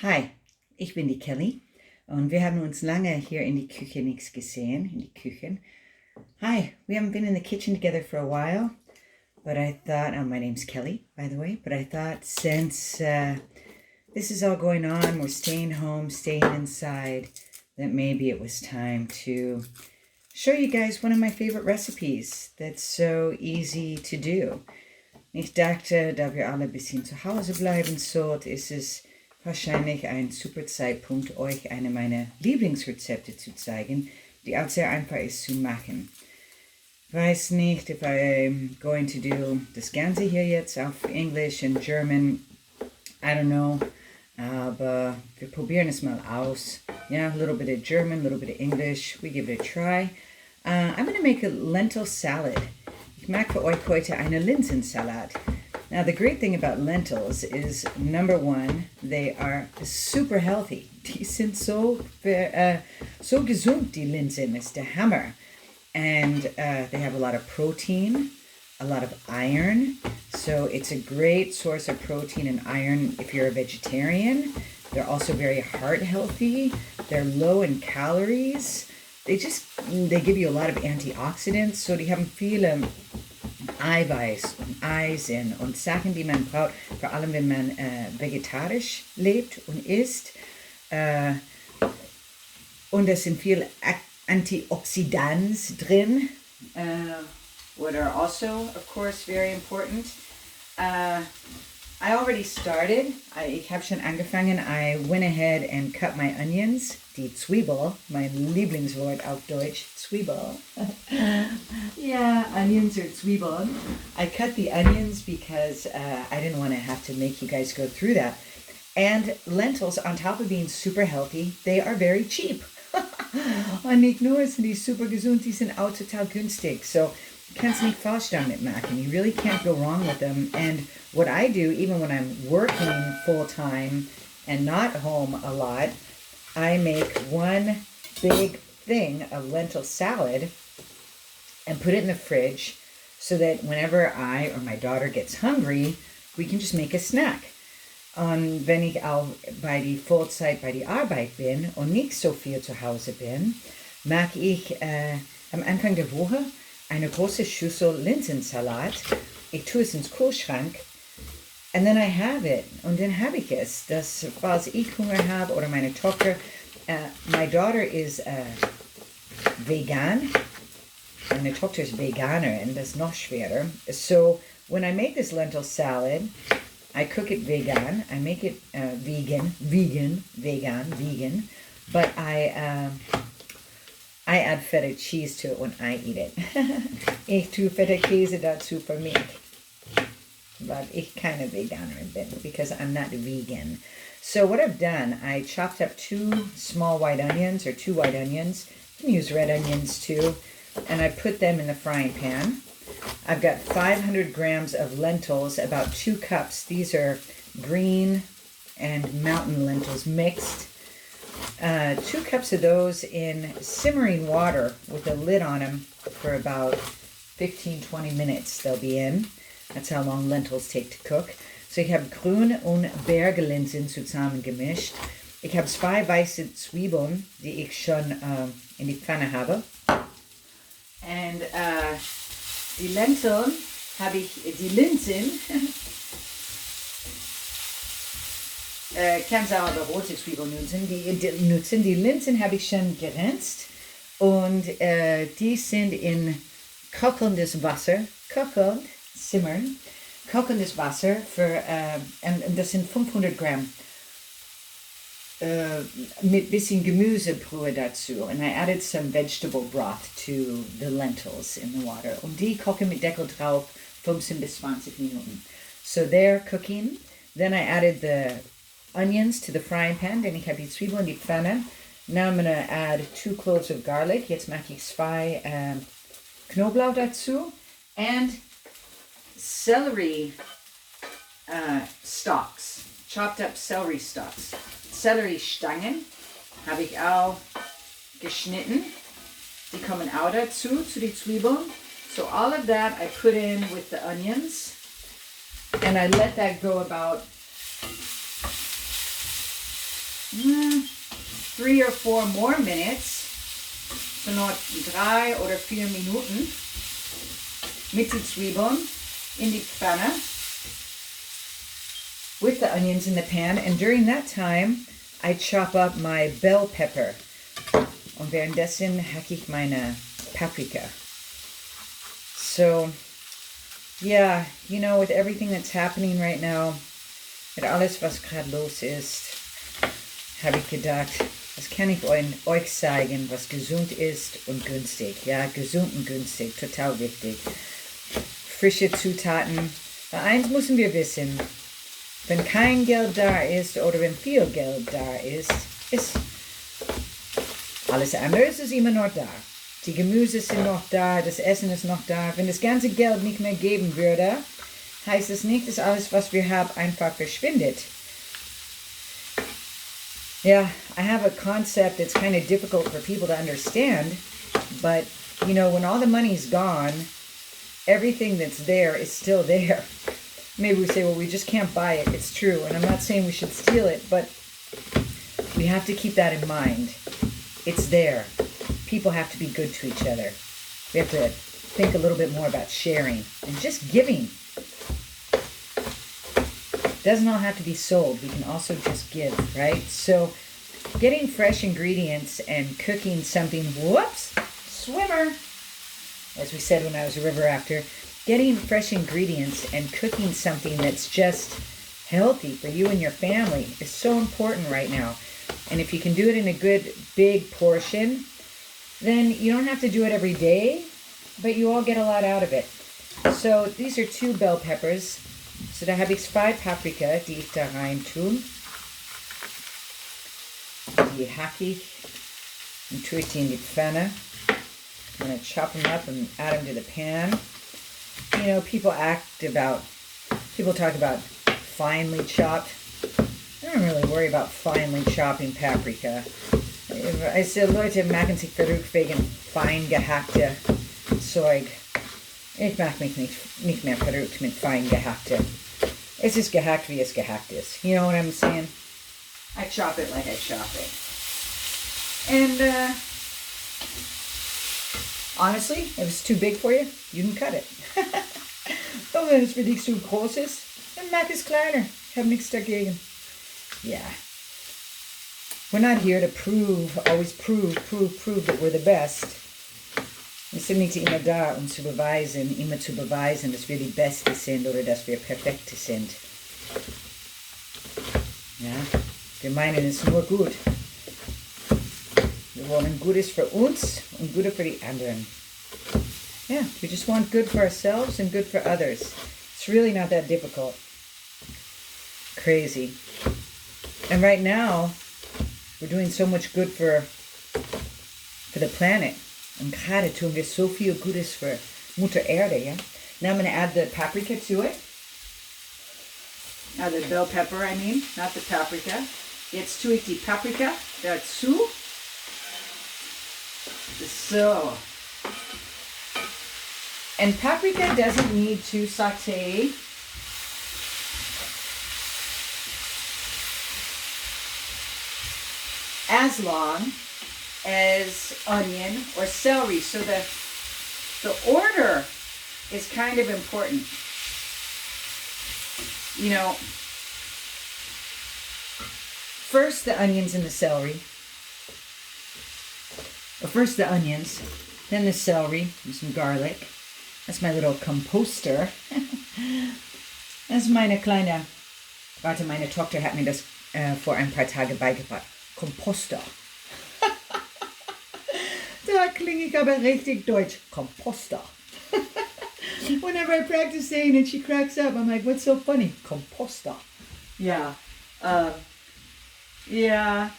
Hi, ich bin die Kelly und wir haben uns lange hier in die Küche nichts gesehen, in die Küchen. Hi, we haven't been in the kitchen together for a while, but I thought, my name's Kelly, by the way, but I thought since this is all going on, we're staying home, staying inside, that maybe it was time to show you guys one of my favorite recipes that's so easy to do. Ich dachte, da wir alle ein bisschen zu Hause bleiben sollt, ist es wahrscheinlich ein super Zeitpunkt, euch eine meiner Lieblingsrezepte zu zeigen, die auch sehr einfach ist zu machen. Weiß nicht, if I'm going to do das Ganze hier jetzt auf English and German, I don't know, aber wir probieren es mal aus. Yeah, a little bit of German, a little bit of English, we give it a try. I'm going to make a lentil salad. Ich mache für euch heute einen Linsensalat. Now, the great thing about lentils is, number one, they are super healthy. Die sind so gesund, die Linsen, ist der Hammer. And they have a lot of protein, a lot of iron. So it's a great source of protein and iron if you're a vegetarian. They're also very heart healthy. They're low in calories. They give you a lot of antioxidants. So die haben viele Eiweiß und Eisen und Sachen, die man braucht, vor allem wenn man vegetarisch lebt und isst. Und es sind viele Antioxidants drin, what are also, of course, very important. I already started. Ich habe schon angefangen. I went ahead and cut my onions. Die Zwiebel, mein Lieblingswort auf Deutsch, Zwiebel. Yeah, onions or Zwiebeln. I cut the onions because I didn't want to have to make you guys go through that. And lentils, on top of being super healthy, they are very cheap. Und nicht nur sind die super gesund, die sind auch total günstig. So you can't nicht falsch damit machen. You really can't go wrong with them. And what I do, even when I'm working full time and not home a lot, I make one big thing of lentil salad and put it in the fridge so that whenever I or my daughter gets hungry, we can just make a snack. Und wenn ich auch bei die Vollzeit bei die Arbeit bin und nicht so viel zu Hause bin, mache ich am Anfang der Woche eine große Schüssel Linsensalat. Ich tue es ins Kühlschrank. And then I have it. Und dann habe ich es. Das, falls ich Hunger habe oder meine Tochter. My daughter is vegan. Meine Tochter ist Veganerin. Das ist noch schwerer. So when I make this lentil salad, I cook it vegan. I make it vegan. But I add feta cheese to it when I eat it. Ich tue feta Käse dazu für mich. But ich keine Veganerin bin because I'm not vegan. So what I've done, I chopped up 2 small white onions or 2 white onions. You can use red onions too. And I put them in the frying pan. I've got 500 grams of lentils, about 2 cups. These are green and mountain lentils mixed. 2 cups of those in simmering water with a lid on them for about 15-20 minutes they'll be in. That's how long lentils take to cook. So ich habe grüne und Bergelinsen zusammen gemischt. Ich habe 2 weiße Zwiebeln, die ich schon in die Pfanne habe. Und die Lentiln habe ich, die Linsen, kannst auch aber rote Zwiebeln nutzen. Die Linsen habe ich schon gerinst und die sind in kochendes Wasser, simmern, kochendes Wasser für, und das sind 500 Gramm mit bisschen Gemüsebrühe dazu. And I added some vegetable broth to the lentils in the water. Und die kochen mit Deckel drauf 15 bis 20 Minuten. So they're cooking. Then I added the onions to the frying pan. Then ich habe die Zwiebeln in die Pfanne. Now I'm going to add 2 cloves of garlic. Jetzt mache ich 2 Knoblauch dazu. And celery stalks, chopped up celery stalks. Selleriestangen habe ich auch geschnitten. Die kommen auch dazu, zu den Zwiebeln. So all of that I put in with the onions. And I let that go about 3 or 4 more minutes. So noch 3 oder 4 Minuten mit die Zwiebeln in die Pfanne with the onions in the pan. And during that time, I chop up my bell pepper. Und währenddessen hacke ich meine Paprika. So, yeah, you know, with everything that's happening right now, mit alles, was gerade los ist, habe ich gedacht, was kann ich euch zeigen, was gesund ist und günstig. Ja, gesund und günstig, total wichtig. Frische Zutaten. Weil eins müssen wir wissen, wenn kein Geld da ist oder wenn viel Geld da ist alles andere ist immer noch da. Die Gemüse sind noch da, das Essen ist noch da. Wenn das ganze Geld nicht mehr geben würde, heißt es nicht, dass alles, was wir haben, einfach verschwindet. Yeah, I have a concept that's kind of difficult for people to understand, but, you know, when all the money's gone, everything that's there is still there. Maybe we say, well, we just can't buy it. It's true, and I'm not saying we should steal it, but we have to keep that in mind. It's there. People have to be good to each other. We have to think a little bit more about sharing and just giving. It doesn't all have to be sold. We can also just give, right? So getting fresh ingredients and cooking something, whoops, swimmer, as we said when I was a river after, getting fresh ingredients and cooking something that's just healthy for you and your family is so important right now. And if you can do it in a good big portion, then you don't have to do it every day, but you all get a lot out of it. So these are 2 bell peppers. So da habe ich 2 Paprika, die ich da rein tun. Die hacke ich und tue ich die in die Pfanne. I'm going to chop them up and add them to the pan. You know, people talk about finely chopped. I don't really worry about finely chopping paprika. I said, Leute machen sich verrückt wegen fein gehackte Zeug. Ich mache mich nicht mehr verrückt mit fein gehackte. Es ist gehackt, wie es gehackt ist. You know what I'm saying? I chop it like I chop it. And honestly, if it's too big for you, you can cut it. Und wenn es für dich zu groß ist, dann mach es kleiner. Ich habe nichts dagegen. Yeah. We're not here to always prove that we're the best. Wir sind nicht immer da, um zu beweisen, dass wir die Beste sind oder dass wir Perfekte sind. Ja, wir meinen es nur gut. Wir wollen Gutes für uns und Gutes für die anderen. Yeah, we just want good for ourselves and good for others. It's really not that difficult. Crazy. And right now, we're doing so much good for the planet. Und gerade tun wir so viel Gutes für Mutter Erde, yeah? Now I'm going to add the paprika to it. Now the bell pepper, I mean, not the paprika. Jetzt tue ich die Paprika dazu. So. And paprika doesn't need to saute as long as onion or celery. So the order is kind of important. You know, first the onions and the celery. Or first the onions, then the celery and some garlic. That's my little composter. Das ist meine kleine, warte, meine Tochter hat mir das vor ein paar Tagen beigebracht. Komposter. Da klinge ich aber richtig deutsch. Komposter. Whenever I practice saying it, she cracks up. I'm like, what's so funny? Komposter. Yeah. Yeah.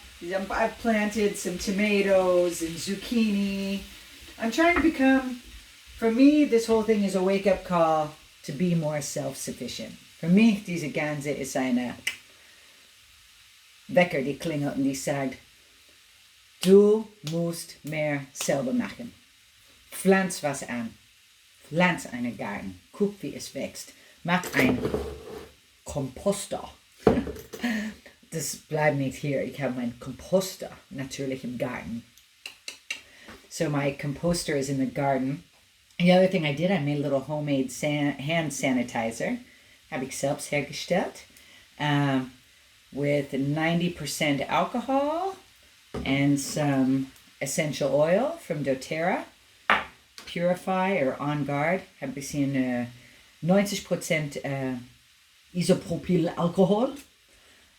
I've planted some tomatoes and zucchini. I'm trying to become, for me, this whole thing is a wake-up call to be more self-sufficient. Für mich, diese Ganze ist eine Wecker, die klingelt und die sagt, du musst mehr selber machen. Pflanz was an. Pflanz einen Garten. Guck, wie es wächst. Mach einen Komposter. das bleibt nicht hier. Ich habe meinen Komposter natürlich im Garten. So my composter is in the garden. The other thing I did, I made a little homemade hand sanitizer. Habe ich selbst hergestellt. With 90% alcohol and some essential oil from doTERRA. Purify or On Guard. Habe ein bisschen 90% Isopropylalkohol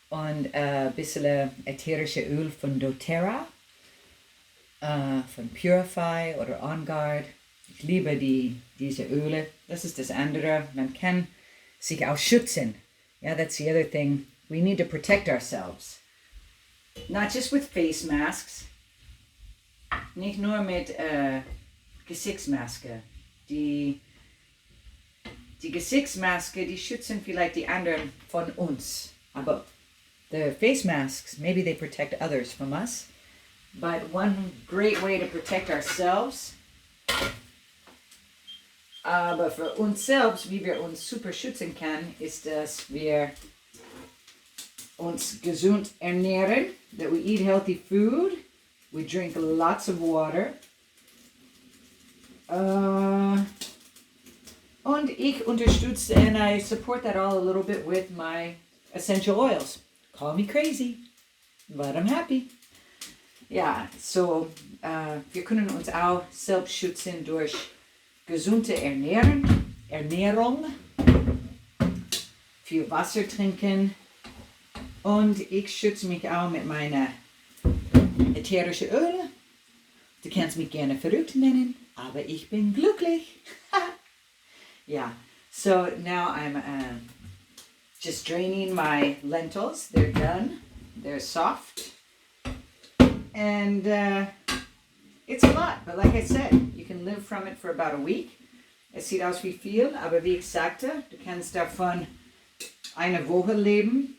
und ein bisschen ätherische Öl von doTERRA, von Purify oder On Guard. Ich liebe diese Öle. Das ist das andere. Man kann sich auch schützen. Yeah, that's the other thing. We need to protect ourselves. Not just with face masks. Nicht nur mit Gesichtsmaske. Die Gesichtsmaske, die schützen vielleicht die anderen von uns. Aber the face masks, maybe they protect others from us. But one great way to protect ourselves, aber für uns selbst, wie wir uns super schützen können, ist, dass wir uns gesund ernähren, that we eat healthy food, we drink lots of water. Und ich unterstütze, and I support that all a little bit with my essential oils. Call me crazy, but I'm happy. Ja, so wir können uns auch selbst schützen durch gesunde Ernährung, viel Wasser trinken und ich schütze mich auch mit meiner ätherischen Öle. Du kannst mich gerne verrückt nennen, aber ich bin glücklich. Yeah, so now I'm just draining my lentils. They're done. They're soft. And it's a lot, but like I said, you can live from it for about a week. Es sieht aus wie viel, aber wie ich sagte, du kannst davon eine Woche leben.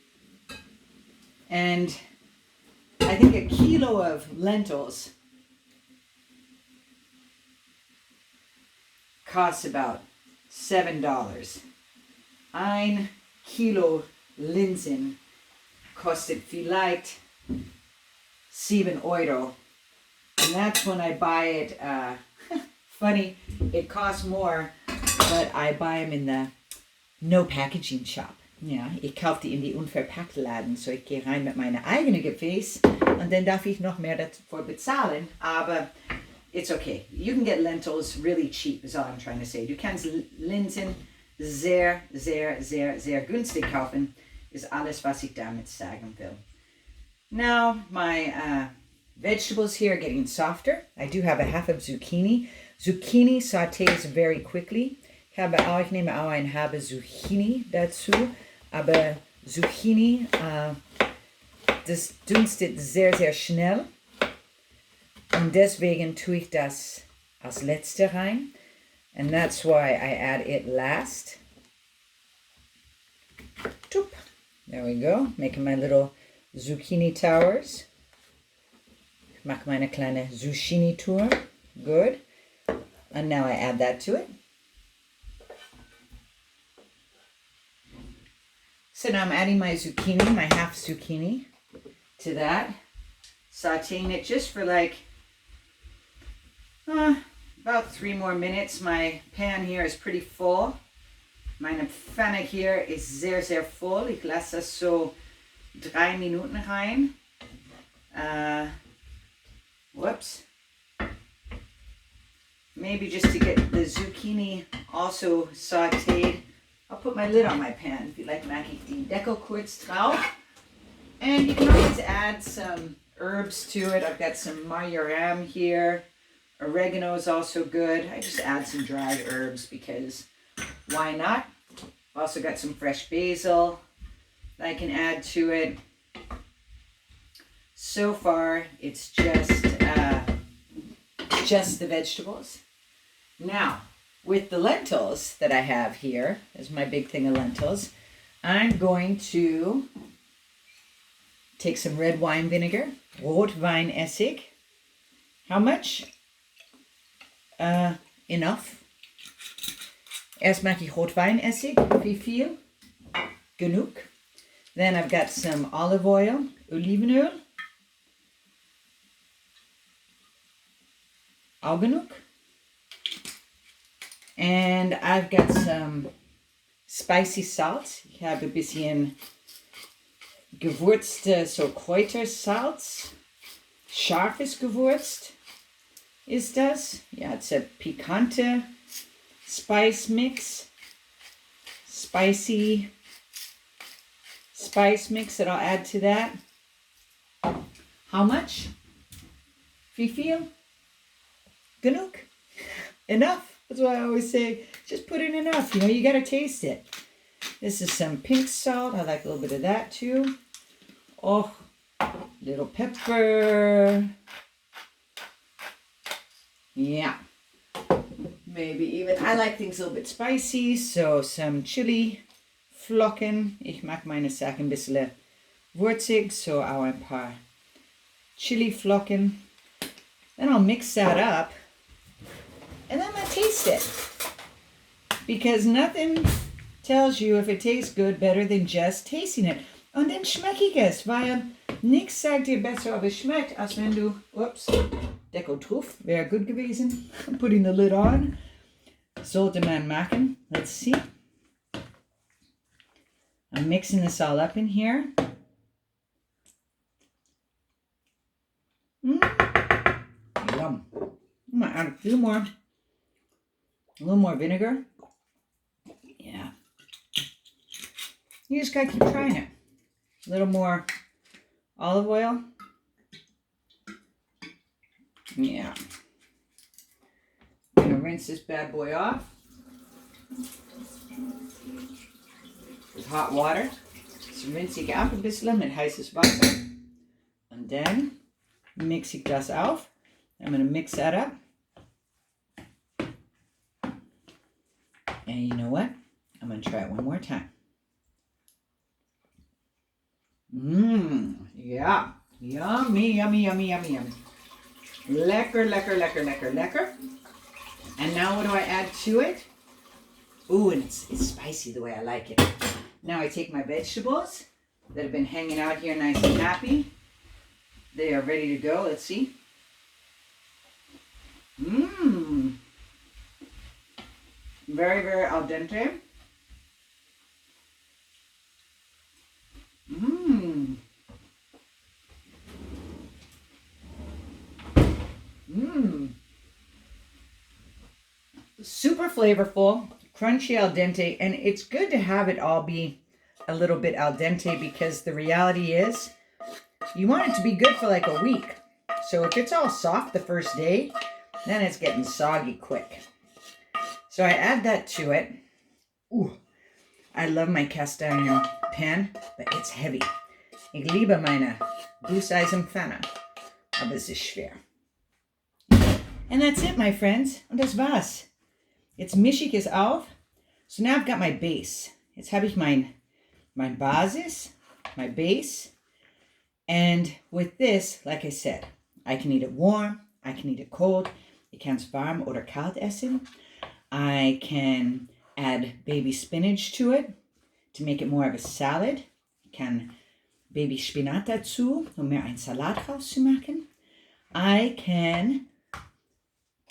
And I think a kilo of lentils costs about $7. Ein Kilo Linsen kostet vielleicht €7. And that's when I buy it. Funny, it costs more, but I buy them in the no packaging shop. Ja, ich kaufe die in die Unverpacktladen, so ich gehe rein mit meiner eigenen Gefäß und dann darf ich noch mehr dafür bezahlen, aber it's okay. You can get lentils really cheap, is all I'm trying to say. Du kannst Linsen sehr, sehr, sehr, sehr günstig kaufen, ist alles, was ich damit sagen will. Now, my vegetables here are getting softer. I do have a half of zucchini. Zucchini sautés very quickly. Ich nehme auch ein halbe Zucchini dazu, aber Zucchini, das dünstet sehr, sehr schnell. Und deswegen tue ich das als letzte rein. And that's why I add it last. Toop. There we go. Making my little zucchini towers. Ich mache meine kleine Zucchini-Tour. Good. And now I add that to it. So now I'm adding my zucchini, my half zucchini, to that. Sauteing it just for like about 3 more minutes. My pan here is pretty full. Meine Pfanne hier ist sehr, sehr voll. Ich lasse das so 3 Minuten rein. Whoops. Maybe just to get the zucchini also sauteed. I'll put my lid on my pan. If you like, mache ich den Deckel kurz drauf. And you can always add some herbs to it. I've got some marjoram here. Oregano is also good. I just add some dried herbs because why not? Also got some fresh basil that I can add to it. So far, it's just the vegetables. Now, with the lentils that I have here, is my big thing of lentils, I'm going to take some red wine vinegar, Rotweinessig. How much? Enough. Erst mache ich Rotweinessig. Wie viel? Genug. Then I've got some olive oil, olivenöl, Augenuk, and I've got some spicy salt. Ich habe ein bisschen gewürzte, so Kräutersalz, scharfes gewürzt ist das. Yeah, it's a picante spice mix, spicy spice mix that I'll add to that. How much? Wie viel? Genug? Enough? That's what I always say. Just put in enough. You know, you got to taste it. This is some pink salt. I like a little bit of that too. Oh, little pepper. Yeah. Maybe even, I like things a little bit spicy, so some chili Flocken. Ich mag meine Sachen ein bisschen würzig, so auch ein paar chili Flocken. Then I'll mix that up, and then I'll taste it. Because nothing tells you if it tastes good better than just tasting it. Und dann schmecke ich es, weil nichts sagt dir besser, ob es schmeckt, als wenn du, ups, Deckel drauf, wäre gut gewesen. I'm putting the lid on. Sollte man machen. Let's see. I'm mixing this all up in here. Yum. I'm gonna add a little more vinegar. Yeah. You just gotta keep trying it. A little more olive oil. Yeah. I'm gonna rinse this bad boy off with hot water. So rinse ich ab ein bisschen mit heißes Wasser. And then mix ich das auf. I'm gonna mix that up. And you know what? I'm gonna try it one more time. Yeah. Yummy, yummy, yummy, yummy, yummy. Lekker, lekker, lekker, lekker, lekker. And now what do I add to it? Ooh, and it's spicy the way I like it. Now I take my vegetables that have been hanging out here nice and happy. They are ready to go. Let's see. Very, very al dente. Super flavorful, crunchy al dente, and it's good to have it all be a little bit al dente because the reality is you want it to be good for like a week. So if it's all soft the first day, then it's getting soggy quick. So I add that to it. Ooh, I love my cast iron pan, but it's heavy. Ich liebe meine Gusseisenpfanne, aber es ist schwer. And that's it, my friends. Und das war's. Jetzt mische ich es auf. So now I've got my base. Jetzt habe ich mein Basis, my base. And with this, like I said, I can eat it warm, I can eat it cold. Ich kann es warm oder kalt essen. I can add baby spinach to it to make it more of a salad. Ich kann Baby Spinat dazu, um mir einen Salat rauszumachen. I can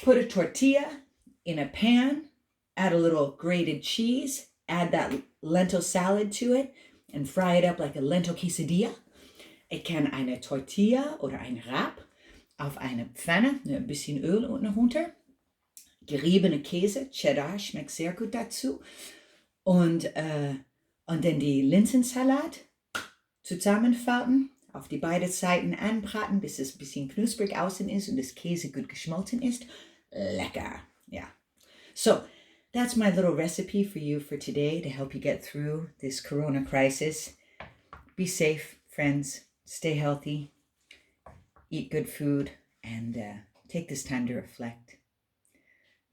put a tortilla in a pan, add a little grated cheese, add that lentil salad to it, and fry it up like a lentil quesadilla. Ich kann eine Tortilla oder ein Wrap auf eine Pfanne, ein bisschen Öl unten runter, geriebene Käse, Cheddar schmeckt sehr gut dazu, und dann die Linsensalat zusammenfalten, auf die beiden Seiten anbraten, bis es ein bisschen knusprig außen ist und das Käse gut geschmolzen ist. Lecker. Yeah. So that's my little recipe for you for today to help you get through this corona crisis. Be safe, friends. Stay healthy. Eat good food. And take this time to reflect.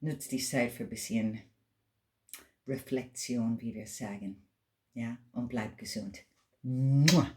Nutzt die Zeit für ein bisschen Reflexion, wie wir sagen. Ja, und bleib gesund. Mua.